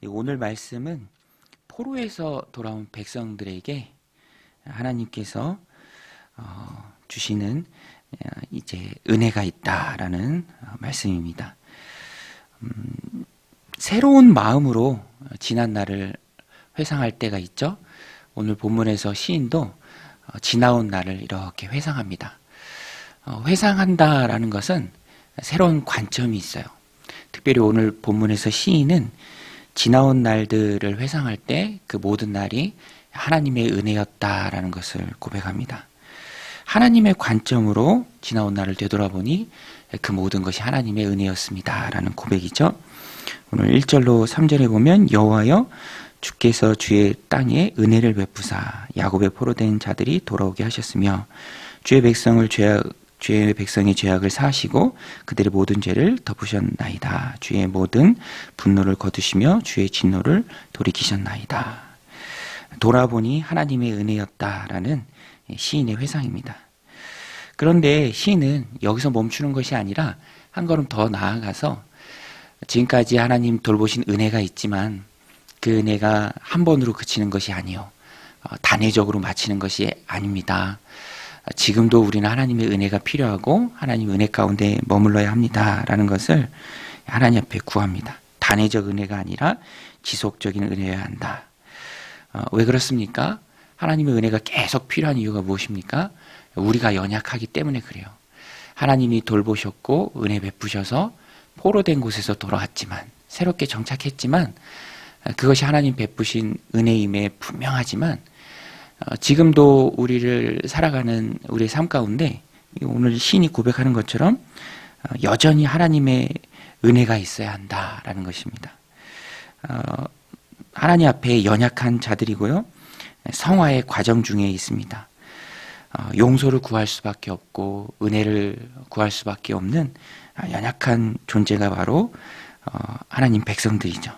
오늘 말씀은 포로에서 돌아온 백성들에게 하나님께서 주시는 이제 은혜가 있다라는 말씀입니다. 새로운 마음으로 지난 날을 회상할 때가 있죠. 오늘 본문에서 시인도 지나온 날을 이렇게 회상합니다. 회상한다라는 것은 새로운 관점이 있어요. 특별히 오늘 본문에서 시인은 지나온 날들을 회상할 때 그 모든 날이 하나님의 은혜였다라는 것을 고백합니다. 하나님의 관점으로 지나온 날을 되돌아보니 그 모든 것이 하나님의 은혜였습니다라는 고백이죠. 오늘 1절로 3절에 보면 여호와여 주께서 주의 땅에 은혜를 베푸사 야곱의 포로된 자들이 돌아오게 하셨으며 주의 백성의 죄악을 사하시고 그들의 모든 죄를 덮으셨나이다. 주의 모든 분노를 거두시며 주의 진노를 돌이키셨나이다. 돌아보니 하나님의 은혜였다라는 시인의 회상입니다. 그런데 시인은 여기서 멈추는 것이 아니라 한 걸음 더 나아가서 지금까지 하나님 돌보신 은혜가 있지만 그 은혜가 한 번으로 그치는 것이 아니요 단회적으로 마치는 것이 아닙니다. 지금도 우리는 하나님의 은혜가 필요하고 하나님 은혜 가운데 머물러야 합니다라는 것을 하나님 앞에 구합니다. 단회적 은혜가 아니라 지속적인 은혜여야 한다. 왜 그렇습니까? 하나님의 은혜가 계속 필요한 이유가 무엇입니까? 우리가 연약하기 때문에 그래요. 하나님이 돌보셨고 은혜 베푸셔서 포로된 곳에서 돌아왔지만 새롭게 정착했지만 그것이 하나님 베푸신 은혜임에 분명하지만 지금도 우리를 살아가는 우리의 삶 가운데 오늘 시인이 고백하는 것처럼 여전히 하나님의 은혜가 있어야 한다라는 것입니다. 하나님 앞에 연약한 자들이고요. 성화의 과정 중에 있습니다. 용서를 구할 수밖에 없고 은혜를 구할 수밖에 없는 연약한 존재가 바로 하나님 백성들이죠.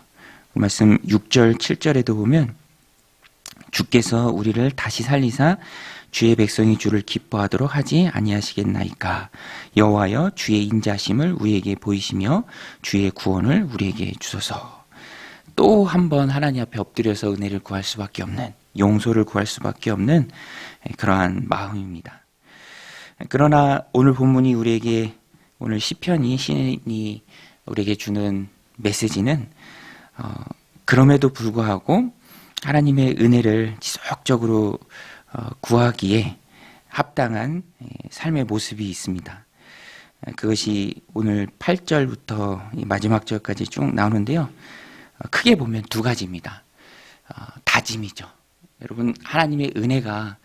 그 말씀 6절 7절에도 보면 주께서 우리를 다시 살리사 주의 백성이 주를 기뻐하도록 하지 아니하시겠나이까. 여호와여 주의 인자심을 우리에게 보이시며 주의 구원을 우리에게 주소서. 또 한 번 하나님 앞에 엎드려서 은혜를 구할 수밖에 없는, 용서를 구할 수밖에 없는 그러한 마음입니다. 그러나 오늘 본문이 우리에게, 오늘 시편이 시인이 우리에게 주는 메시지는 그럼에도 불구하고 하나님의 은혜를 지속적으로 구하기에 합당한 삶의 모습이 있습니다. 그것이 오늘 8절부터 마지막 절까지 쭉 나오는데요. 크게 보면 두 가지입니다. 다짐이죠. 여러분, 하나님의 은혜가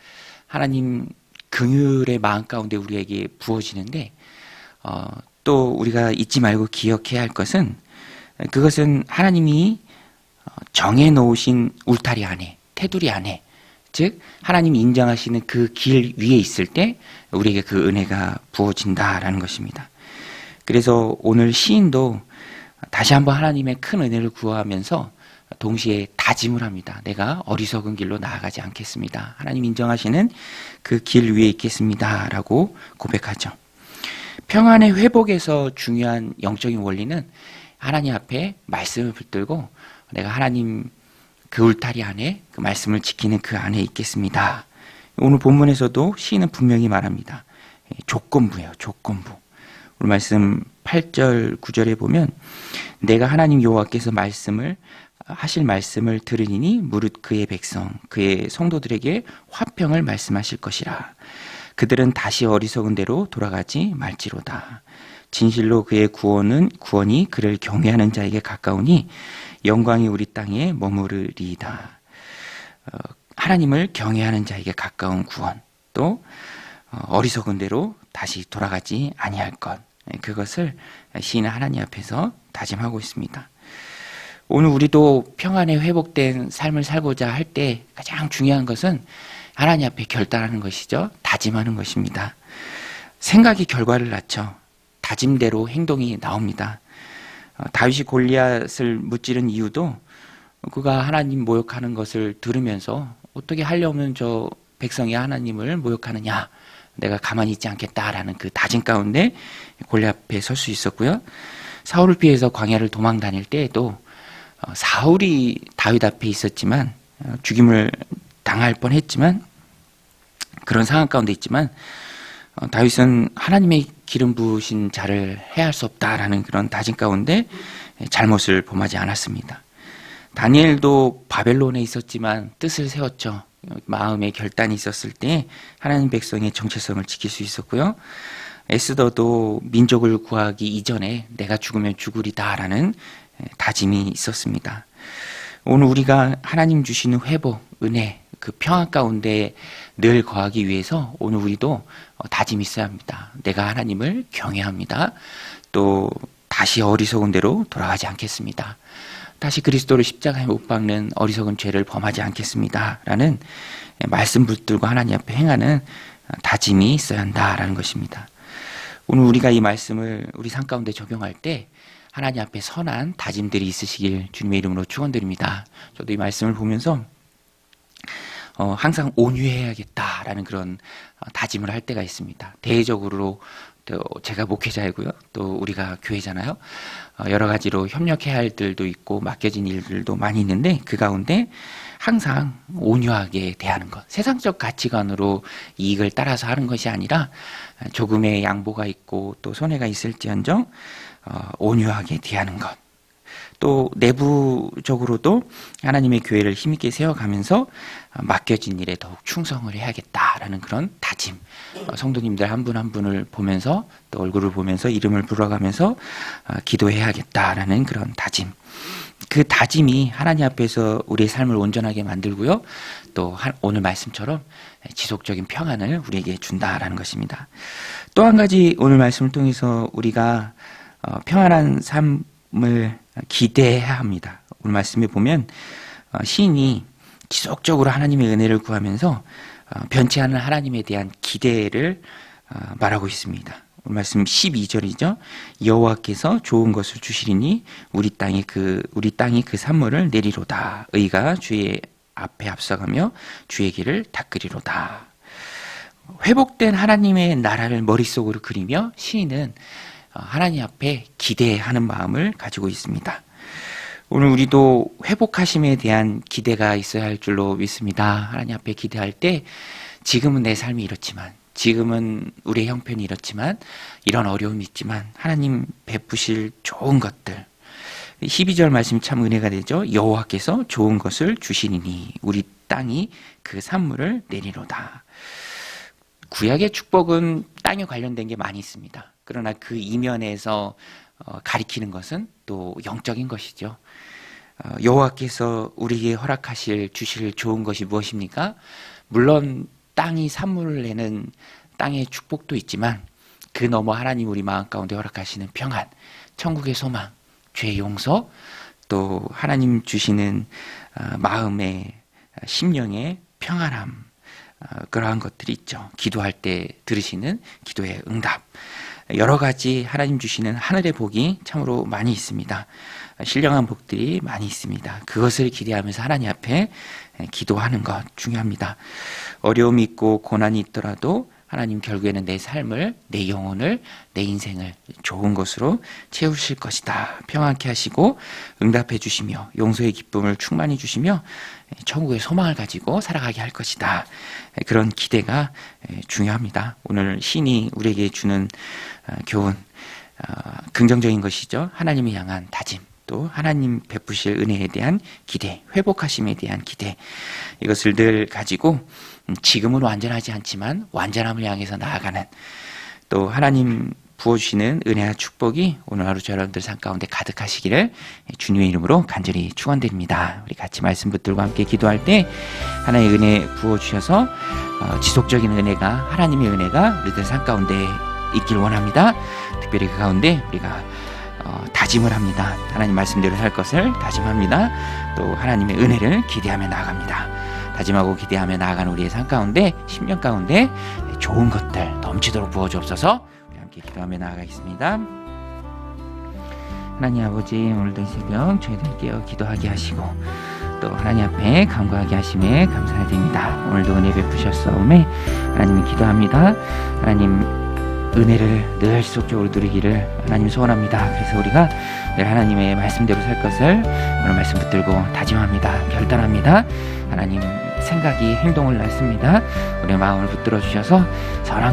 하나님 긍휼의 마음 가운데 우리에게 부어지는데 또 우리가 잊지 말고 기억해야 할 것은 그것은 하나님이 정해놓으신 울타리 안에, 테두리 안에, 즉 하나님이 인정하시는 그 길 위에 있을 때 우리에게 그 은혜가 부어진다라는 것입니다. 그래서 오늘 시인도 다시 한번 하나님의 큰 은혜를 구하면서 동시에 다짐을 합니다. 내가 어리석은 길로 나아가지 않겠습니다. 하나님 인정하시는 그 길 위에 있겠습니다. 라고 고백하죠. 평안의 회복에서 중요한 영적인 원리는 하나님 앞에 말씀을 붙들고 내가 하나님 그 울타리 안에 그 말씀을 지키는 그 안에 있겠습니다. 오늘 본문에서도 시인은 분명히 말합니다. 조건부예요. 조건부. 오늘 말씀 8절 9절에 보면 내가 하나님 여호와께서 하실 말씀을 들으니 무릇 그의 백성 그의 성도들에게 화평을 말씀하실 것이라. 그들은 다시 어리석은 대로 돌아가지 말지로다. 진실로 그의 구원이 그를 경외하는 자에게 가까우니 영광이 우리 땅에 머무르리이다. 하나님을 경외하는 자에게 가까운 구원, 또 어리석은 대로 다시 돌아가지 아니할 것, 그것을 시인은 하나님 앞에서 다짐하고 있습니다. 오늘 우리도 평안에 회복된 삶을 살고자 할 때 가장 중요한 것은 하나님 앞에 결단하는 것이죠. 다짐하는 것입니다. 생각이 결과를 낳죠. 다짐대로 행동이 나옵니다. 다윗이 골리앗을 무찌른 이유도 그가 하나님 모욕하는 것을 들으면서 어떻게 하려면 저 백성이 하나님을 모욕하느냐, 내가 가만히 있지 않겠다라는 그 다짐 가운데 골리앗 앞에 설 수 있었고요. 사울을 피해서 광야를 도망 다닐 때에도 사울이 다윗 앞에 있었지만 죽임을 당할 뻔했지만 그런 상황 가운데 있지만 다윗은 하나님의 기름 부으신 자를 해할 수 없다라는 그런 다짐 가운데 잘못을 범하지 않았습니다. 다니엘도 바벨론에 있었지만 뜻을 세웠죠. 마음의 결단이 있었을 때 하나님 백성의 정체성을 지킬 수 있었고요. 에스더도 민족을 구하기 이전에 내가 죽으면 죽으리다라는 다짐이 있었습니다. 오늘 우리가 하나님 주시는 회복, 은혜, 그 평안 가운데 늘 거하기 위해서 오늘 우리도 다짐이 있어야 합니다. 내가 하나님을 경외합니다. 또 다시 어리석은 대로 돌아가지 않겠습니다. 다시 그리스도를 십자가에 못 박는 어리석은 죄를 범하지 않겠습니다. 라는 말씀 붙들고 하나님 앞에 행하는 다짐이 있어야 한다라는 것입니다. 오늘 우리가 이 말씀을 우리 삶 가운데 적용할 때 하나님 앞에 선한 다짐들이 있으시길 주님의 이름으로 축원드립니다. 저도 이 말씀을 보면서 항상 온유해야겠다라는 그런 다짐을 할 때가 있습니다. 대외적으로 또 제가 목회자이고요. 또 우리가 교회잖아요. 여러 가지로 협력해야 할 일들도 있고 맡겨진 일들도 많이 있는데 그 가운데 항상 온유하게 대하는 것. 세상적 가치관으로 이익을 따라서 하는 것이 아니라 조금의 양보가 있고 또 손해가 있을지언정 온유하게 대하는 것. 또 내부적으로도 하나님의 교회를 힘있게 세워가면서 맡겨진 일에 더욱 충성을 해야겠다라는 그런 다짐. 성도님들 한 분 한 분을 보면서 또 얼굴을 보면서 이름을 불러가면서 기도해야겠다라는 그런 다짐. 그 다짐이 하나님 앞에서 우리의 삶을 온전하게 만들고요. 또 오늘 말씀처럼 지속적인 평안을 우리에게 준다라는 것입니다. 또 한 가지 오늘 말씀을 통해서 우리가 평안한 삶을 기대해야 합니다. 오늘 말씀에 보면 시인이 지속적으로 하나님의 은혜를 구하면서 변치 않은 하나님에 대한 기대를 말하고 있습니다. 오늘 말씀 12절이죠. 여호와께서 좋은 것을 주시리니 우리 땅이 그 산물을 내리로다. 의가 주의 앞에 앞서가며 주의 길을 닦으리로다. 회복된 하나님의 나라를 머릿속으로 그리며 시인은 하나님 앞에 기대하는 마음을 가지고 있습니다. 오늘 우리도 회복하심에 대한 기대가 있어야 할 줄로 믿습니다. 하나님 앞에 기대할 때 지금은 내 삶이 이렇지만 지금은 우리의 형편이 이렇지만 이런 어려움이 있지만 하나님 베푸실 좋은 것들 12절 말씀이 참 은혜가 되죠. 여호와께서 좋은 것을 주시니니 우리 땅이 그 산물을 내리로다. 구약의 축복은 땅에 관련된 게 많이 있습니다. 그러나 그 이면에서 가리키는 것은 또 영적인 것이죠. 여호와께서 우리에게 주실 좋은 것이 무엇입니까? 물론 땅이 산물을 내는 땅의 축복도 있지만 그 너머 하나님 우리 마음 가운데 허락하시는 평안, 천국의 소망, 죄 용서, 또 하나님 주시는 마음의 심령의 평안함, 그러한 것들이 있죠. 기도할 때 들으시는 기도의 응답, 여러 가지 하나님 주시는 하늘의 복이 참으로 많이 있습니다. 신령한 복들이 많이 있습니다. 그것을 기대하면서 하나님 앞에 기도하는 것 중요합니다. 어려움이 있고 고난이 있더라도 하나님 결국에는 내 삶을, 내 영혼을, 내 인생을 좋은 것으로 채우실 것이다. 평안케 하시고 응답해 주시며 용서의 기쁨을 충만히 주시며 천국의 소망을 가지고 살아가게 할 것이다. 그런 기대가 중요합니다. 오늘 신이 우리에게 주는 교훈, 긍정적인 것이죠. 하나님을 향한 다짐, 또 하나님 베푸실 은혜에 대한 기대, 회복하심에 대한 기대, 이것을 늘 가지고 지금은 완전하지 않지만 완전함을 향해서 나아가는, 또 하나님 부어주시는 은혜와 축복이 오늘 하루 여러분들 삶 가운데 가득하시기를 주님의 이름으로 간절히 축원드립니다. 우리 같이 말씀 붙들고 함께 기도할 때 하나님의 은혜 부어주셔서 지속적인 은혜가, 하나님의 은혜가 우리들 삶 가운데 있길 원합니다. 특별히 그 가운데 우리가 다짐을 합니다. 하나님 말씀대로 살 것을 다짐합니다. 또 하나님의 은혜를 기대하며 나아갑니다. 다짐하고 기대하며 나아가는 우리의 삶 가운데, 10년 가운데 좋은 것들 넘치도록 부어주옵소서. 우리 함께 기도하며 나아가겠습니다. 하나님 아버지, 오늘도 이 새벽 저희들 깨어 기도하게 하시고 또 하나님 앞에 간구하게 하심에 감사드립니다. 오늘도 은혜 베푸셨사오매 하나님을 기도합니다. 하나님 은혜를 늘 지속적으로 누리기를 하나님 소원합니다. 그래서 우리가 늘 하나님의 말씀대로 살 것을 오늘 말씀 붙들고 다짐합니다. 결단합니다. 하나님 생각이 행동을 낳습니다. 우리의 마음을 붙들어 주셔서 선한